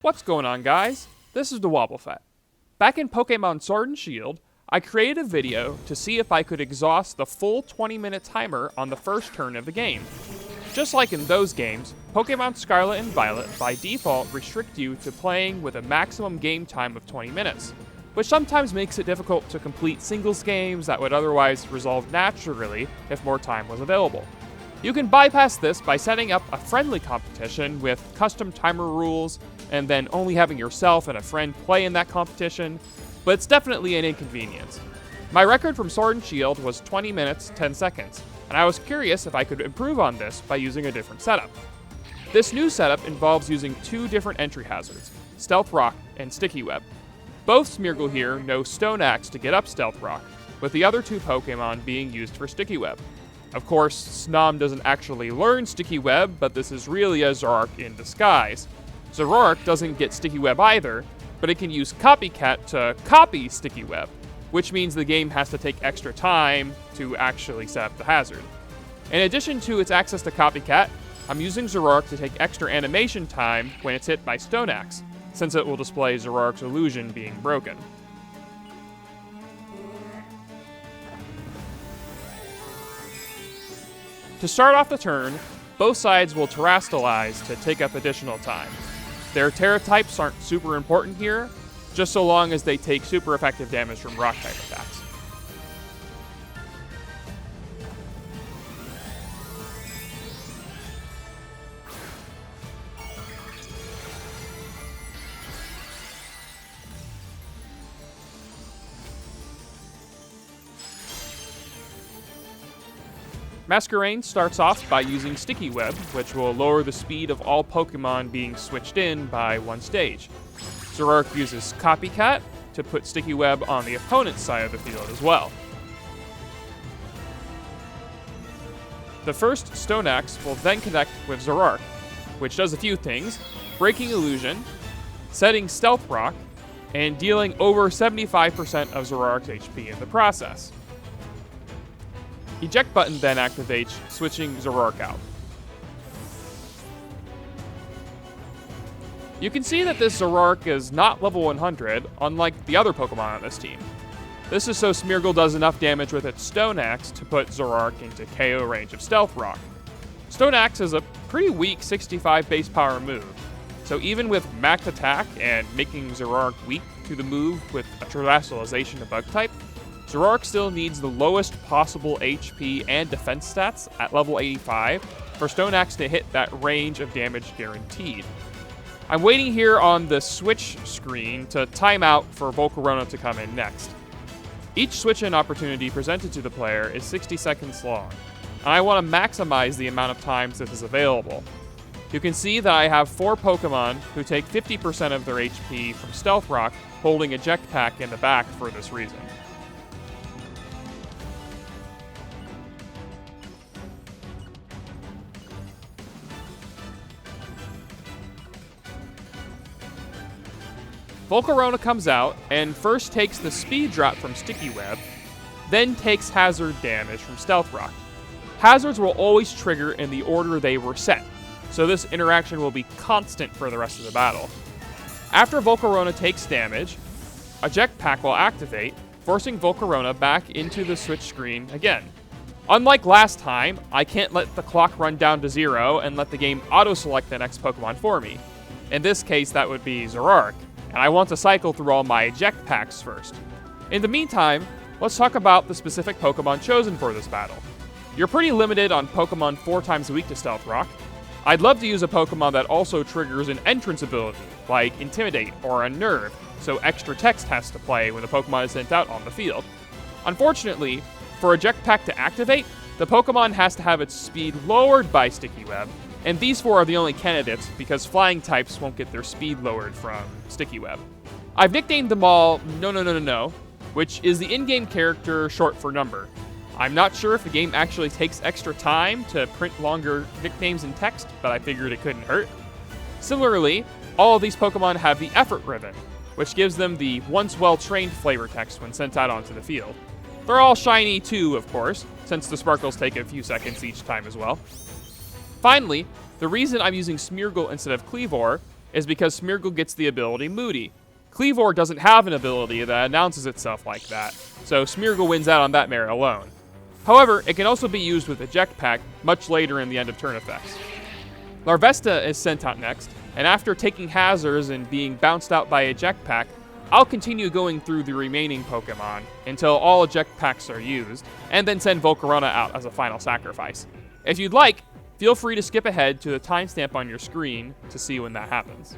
What's going on, guys? This is DaWoblefet. Back in Pokemon Sword and Shield, I created a video to see if I could exhaust the full 20-minute timer on the first turn of the game. Just like in those games, Pokemon Scarlet and Violet by default restrict you to playing with a maximum game time of 20 minutes, which sometimes makes it difficult to complete singles games that would otherwise resolve naturally if more time was available. You can bypass this by setting up a friendly competition with custom timer rules and then only having yourself and a friend play in that competition, but it's definitely an inconvenience. My record from Sword and Shield was 20 minutes, 10 seconds, and I was curious if I could improve on this by using a different setup. This new setup involves using two different entry hazards, Stealth Rock and Sticky Web. Both Smeargle here know Stone Axe to get up Stealth Rock, with the other two Pokemon being used for Sticky Web. Of course, Snom doesn't actually learn Sticky Web, but this is really a Zoroark in disguise. Zoroark doesn't get Sticky Web either, but it can use Copycat to copy Sticky Web, which means the game has to take extra time to actually set up the hazard. In addition to its access to Copycat, I'm using Zoroark to take extra animation time when it's hit by Stone Axe, since it will display Zoroark's illusion being broken. To start off the turn, both sides will terastalize to take up additional time. Their Terra types aren't super important here, just so long as they take super effective damage from rock type attacks. Masquerain starts off by using Sticky Web, which will lower the speed of all Pokemon being switched in by one stage. Zoroark uses Copycat to put Sticky Web on the opponent's side of the field as well. The first Stone Axe will then connect with Zoroark, which does a few things, breaking Illusion, setting Stealth Rock, and dealing over 75% of Zoroark's HP in the process. Eject button then activates, switching Zoroark out. You can see that this Zoroark is not level 100, unlike the other Pokemon on this team. This is so Smeargle does enough damage with its Stone Axe to put Zoroark into KO range of Stealth Rock. Stone Axe is a pretty weak 65 base power move, so even with maxed attack and making Zoroark weak to the move with a terastallization of Bug type, Zoroark still needs the lowest possible HP and defense stats at level 85 for Stone Axe to hit that range of damage guaranteed. I'm waiting here on the switch screen to time out for Volcarona to come in next. Each switch-in opportunity presented to the player is 60 seconds long, and I want to maximize the amount of times this is available. You can see that I have 4 Pokemon who take 50% of their HP from Stealth Rock, holding Eject Pack in the back for this reason. Volcarona comes out and first takes the speed drop from Sticky Web, then takes hazard damage from Stealth Rock. Hazards will always trigger in the order they were set, so this interaction will be constant for the rest of the battle. After Volcarona takes damage, Eject Pack will activate, forcing Volcarona back into the switch screen again. Unlike last time, I can't let the clock run down to 0 and let the game auto-select the next Pokemon for me. In this case, that would be Zoroark, and I want to cycle through all my Eject Packs first. In the meantime, let's talk about the specific Pokemon chosen for this battle. You're pretty limited on Pokemon 4 times a week to Stealth Rock. I'd love to use a Pokemon that also triggers an entrance ability, like Intimidate or Unnerve, so extra text has to play when the Pokemon is sent out on the field. Unfortunately, for Eject Pack to activate, the Pokemon has to have its speed lowered by Sticky Web, and these 4 are the only candidates because flying types won't get their speed lowered from Sticky Web. I've nicknamed them all No, which is the in-game character short for number. I'm not sure if the game actually takes extra time to print longer nicknames in text, but I figured it couldn't hurt. Similarly, all of these Pokemon have the effort ribbon, which gives them the once well-trained flavor text when sent out onto the field. They're all shiny too, of course, since the sparkles take a few seconds each time as well. Finally, the reason I'm using Smeargle instead of Kleavor is because Smeargle gets the ability Moody. Kleavor doesn't have an ability that announces itself like that, so Smeargle wins out on that merit alone. However, it can also be used with Eject Pack much later in the end of turn effects. Larvesta is sent out next, and after taking hazards and being bounced out by Eject Pack, I'll continue going through the remaining Pokemon until all Eject Packs are used, and then send Volcarona out as a final sacrifice. If you'd like, feel free to skip ahead to the timestamp on your screen to see when that happens.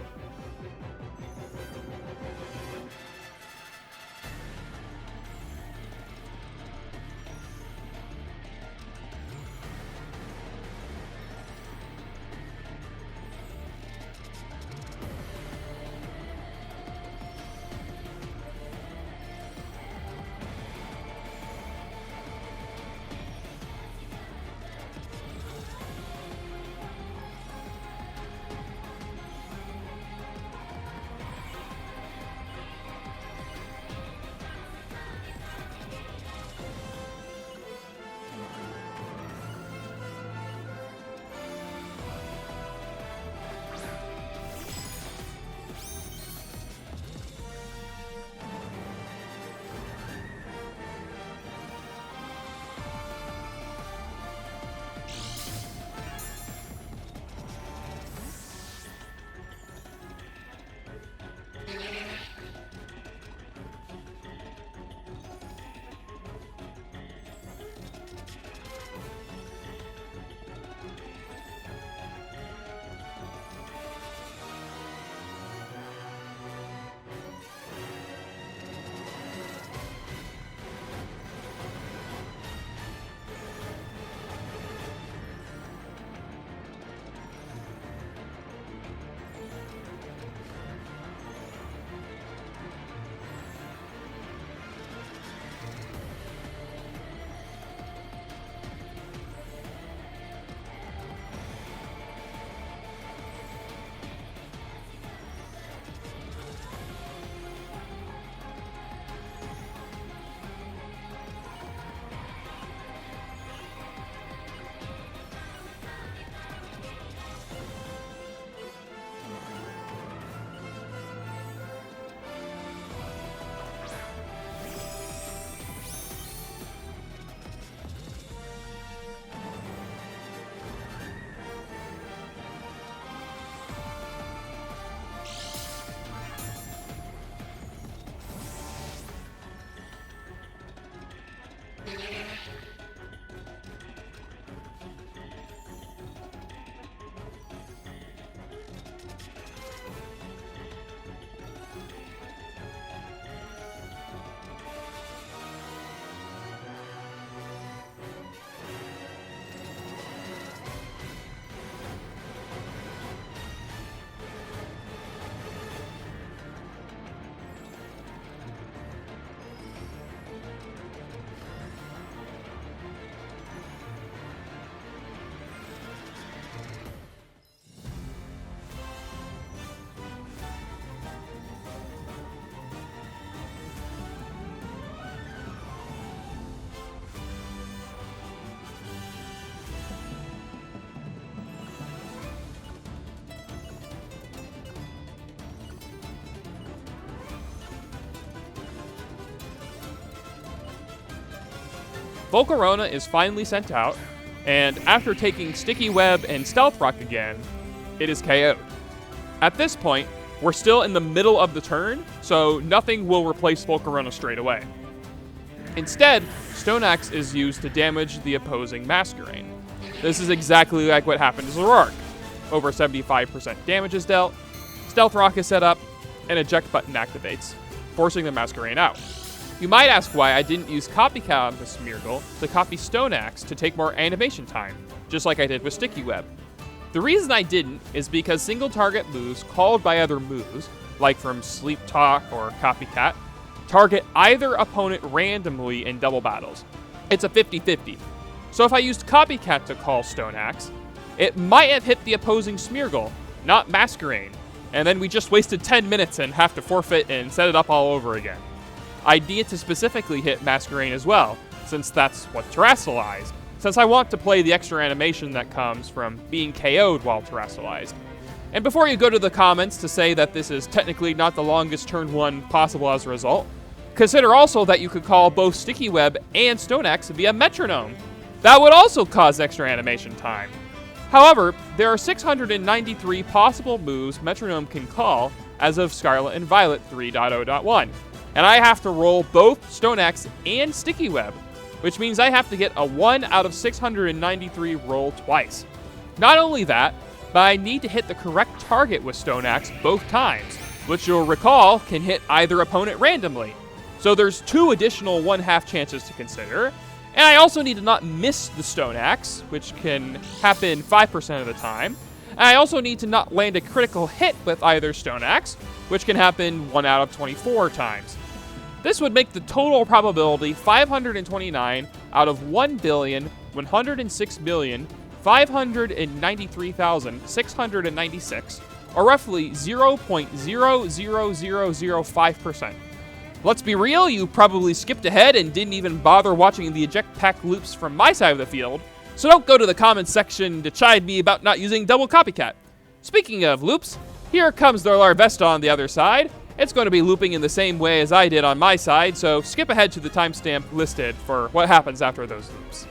Volcarona is finally sent out, and after taking Sticky Web and Stealth Rock again, it is KO'd. At this point, we're still in the middle of the turn, so nothing will replace Volcarona straight away. Instead, Stone Axe is used to damage the opposing Masquerain. This is exactly like what happened to Zoroark. Over 75% damage is dealt, Stealth Rock is set up, and Eject Button activates, forcing the Masquerain out. You might ask why I didn't use Copycat on the Smeargle to copy Stone Axe to take more animation time, just like I did with Sticky Web. The reason I didn't is because single target moves called by other moves, like from Sleep Talk or Copycat, target either opponent randomly in double battles. It's a 50-50. So if I used Copycat to call Stone Axe, it might have hit the opposing Smeargle, not Masquerain, and then we just wasted 10 minutes and have to forfeit and set it up all over again. I'd need to specifically hit Masquerain as well, since that's what Terrastalized, since I want to play the extra animation that comes from being KO'd while Terrastalized. And before you go to the comments to say that this is technically not the longest turn 1 possible as a result, consider also that you could call both Sticky Web and Stone Axe via Metronome. That would also cause extra animation time. However, there are 693 possible moves Metronome can call as of Scarlet and Violet 3.0.1, and I have to roll both Stone Axe and Sticky Web, which means I have to get a 1 out of 693 roll twice. Not only that, but I need to hit the correct target with Stone Axe both times, which you'll recall can hit either opponent randomly. So there's 2 additional 1/2 chances to consider, and I also need to not miss the Stone Axe, which can happen 5% of the time, and I also need to not land a critical hit with either Stone Axe, which can happen 1 out of 24 times. This would make the total probability 529 out of 1,106,593,696, or roughly 0.00005%. Let's be real, you probably skipped ahead and didn't even bother watching the Eject Pack loops from my side of the field, so don't go to the comments section to chide me about not using double copycat. Speaking of loops, here comes the Larvesta on the other side. It's going to be looping in the same way as I did on my side, so skip ahead to the timestamp listed for what happens after those loops.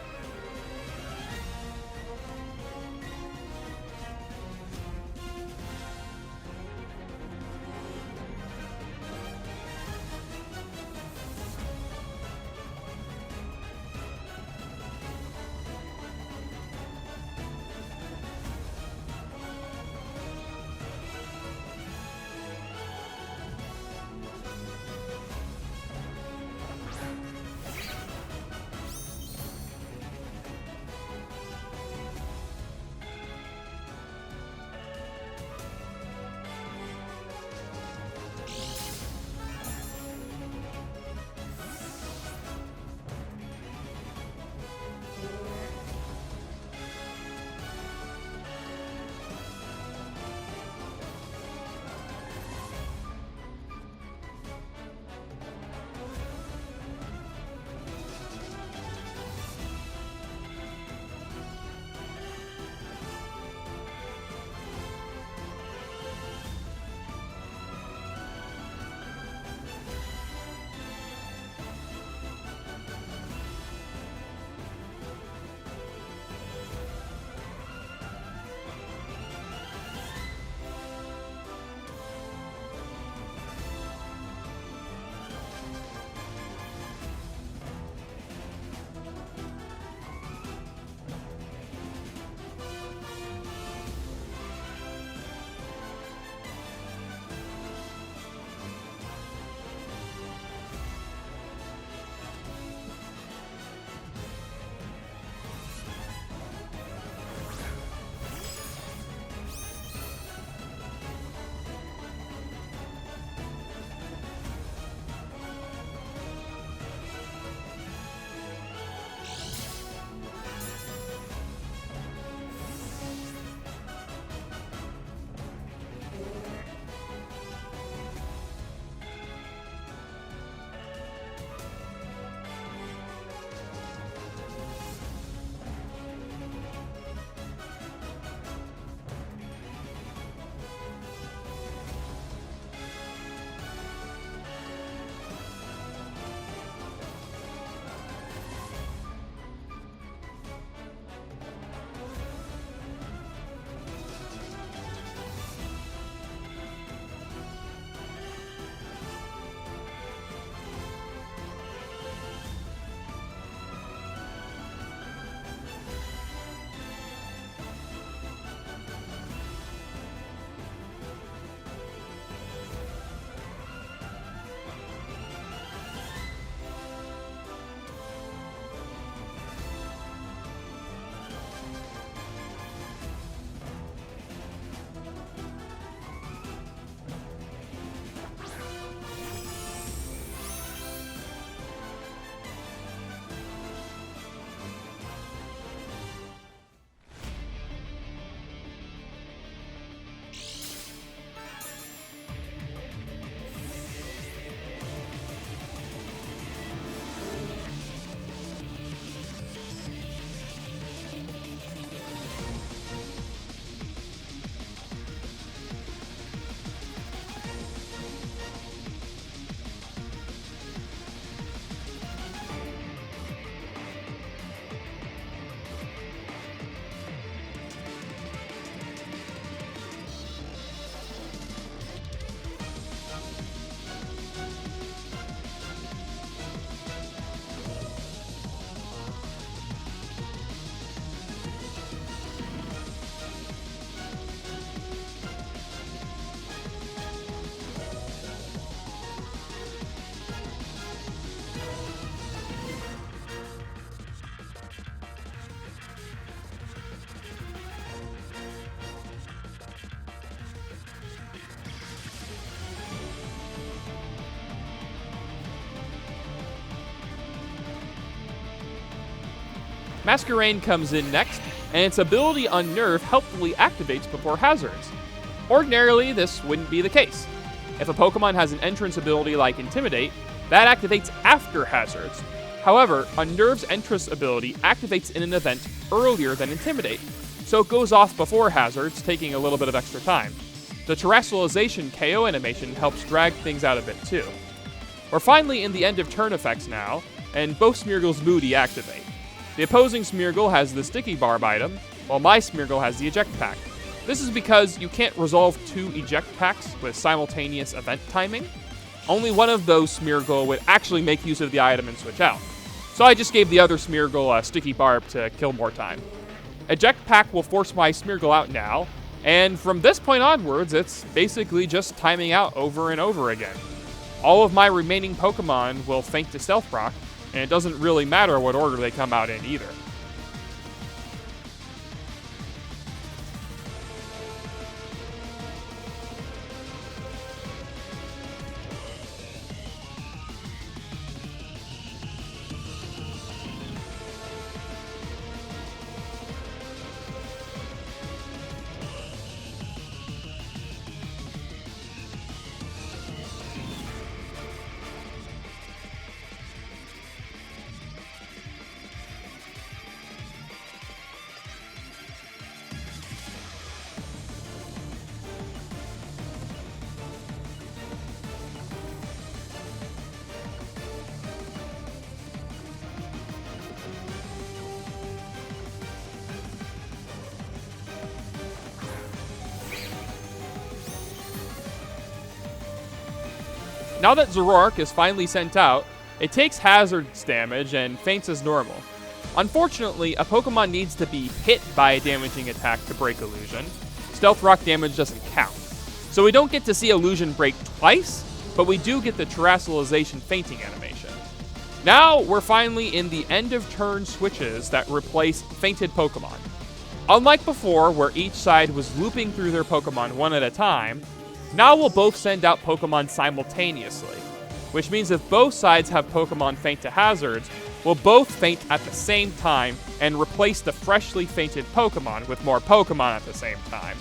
Masquerain comes in next, and its ability Unnerve helpfully activates before hazards. Ordinarily, this wouldn't be the case. If a Pokemon has an entrance ability like Intimidate, that activates after hazards. However, Unnerve's entrance ability activates in an event earlier than Intimidate, so it goes off before hazards, taking a little bit of extra time. The Terrestrialization KO animation helps drag things out a bit too. We're finally in the end of turn effects now, and both Smeargle's Moody activate. The opposing Smeargle has the Sticky Barb item, while my Smeargle has the Eject Pack. This is because you can't resolve 2 Eject Packs with simultaneous event timing. Only one of those Smeargle would actually make use of the item and switch out. So I just gave the other Smeargle a Sticky Barb to kill more time. Eject Pack will force my Smeargle out now, and from this point onwards, it's basically just timing out over and over again. All of my remaining Pokemon will faint to Stealth Rock, and it doesn't really matter what order they come out in either. Now that Zoroark is finally sent out, it takes Hazard's damage and faints as normal. Unfortunately, a Pokemon needs to be hit by a damaging attack to break Illusion. Stealth Rock damage doesn't count. So we don't get to see Illusion break twice, but we do get the Terrestrialization fainting animation. Now we're finally in the end of turn switches that replace fainted Pokemon. Unlike before, where each side was looping through their Pokemon one at a time, now we'll both send out Pokemon simultaneously, which means if both sides have Pokemon faint to hazards, we'll both faint at the same time and replace the freshly fainted Pokemon with more Pokemon at the same time.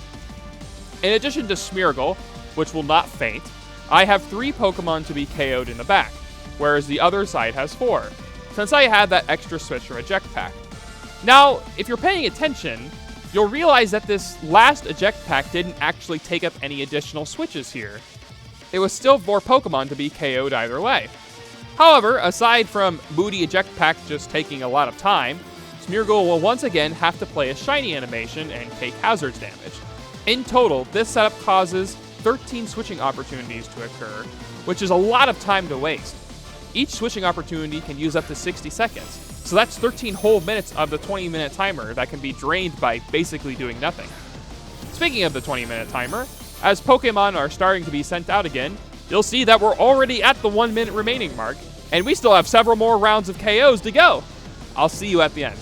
In addition to Smeargle, which will not faint, I have 3 Pokemon to be KO'd in the back, whereas the other side has 4, since I had that extra switch from Eject Pack. Now, if you're paying attention, you'll realize that this last Eject Pack didn't actually take up any additional switches here. It was still 4 Pokemon to be KO'd either way. However, aside from Moody Eject Pack just taking a lot of time, Smeargle will once again have to play a Shiny animation and take Hazard's damage. In total, this setup causes 13 switching opportunities to occur, which is a lot of time to waste. Each switching opportunity can use up to 60 seconds. So that's 13 whole minutes of the 20-minute timer that can be drained by basically doing nothing. Speaking of the 20-minute timer, as Pokemon are starting to be sent out again, you'll see that we're already at the 1 minute remaining mark, and we still have several more rounds of KOs to go. I'll see you at the end.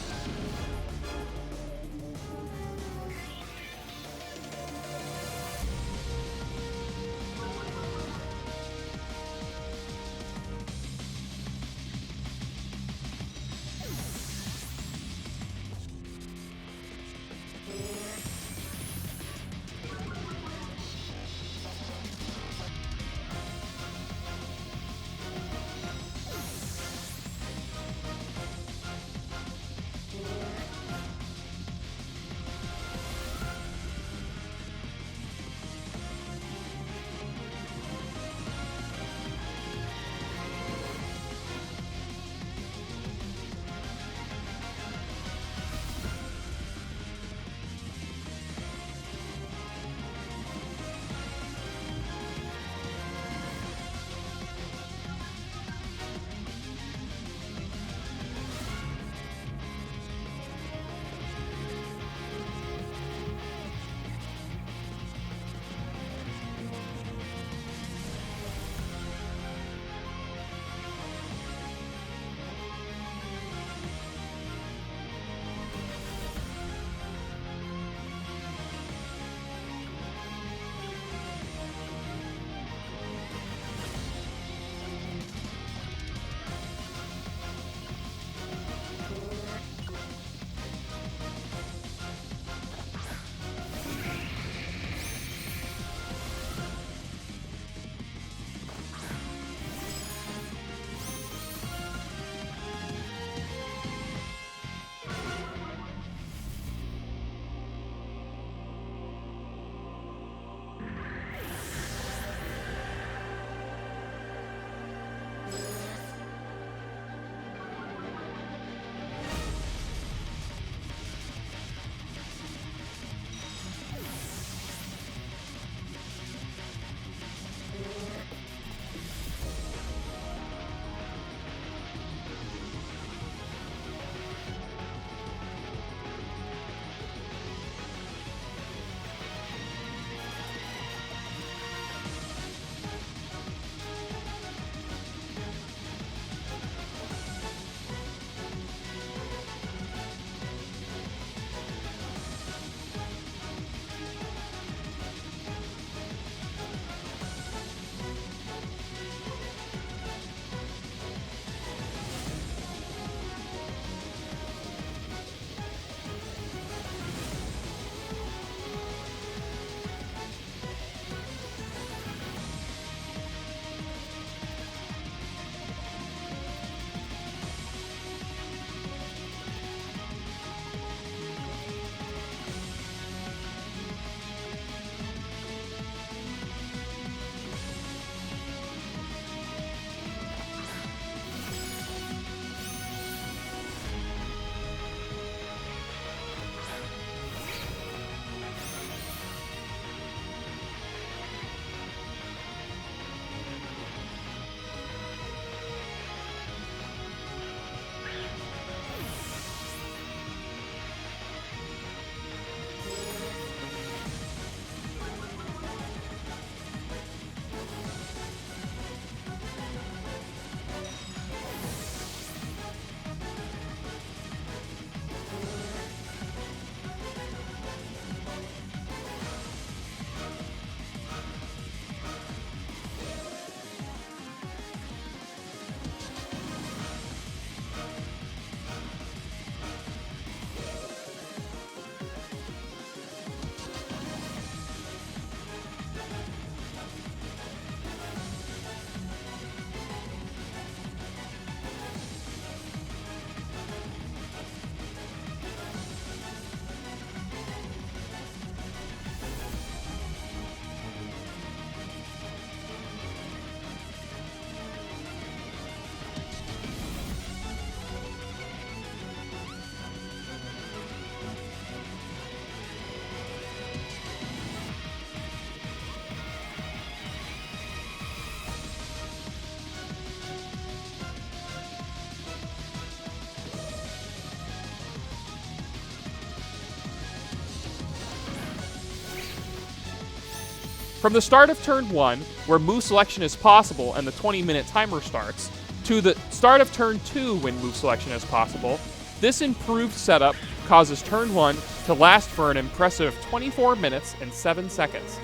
From the start of turn 1, where move selection is possible and the 20-minute timer starts, to the start of turn 2 when move selection is possible, this improved setup causes turn 1 to last for an impressive 24 minutes and 7 seconds.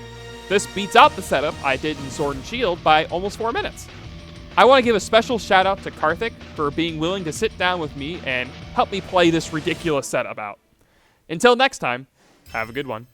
This beats out the setup I did in Sword and Shield by almost 4 minutes. I want to give a special shout out to Karthik for being willing to sit down with me and help me play this ridiculous setup out. Until next time, have a good one.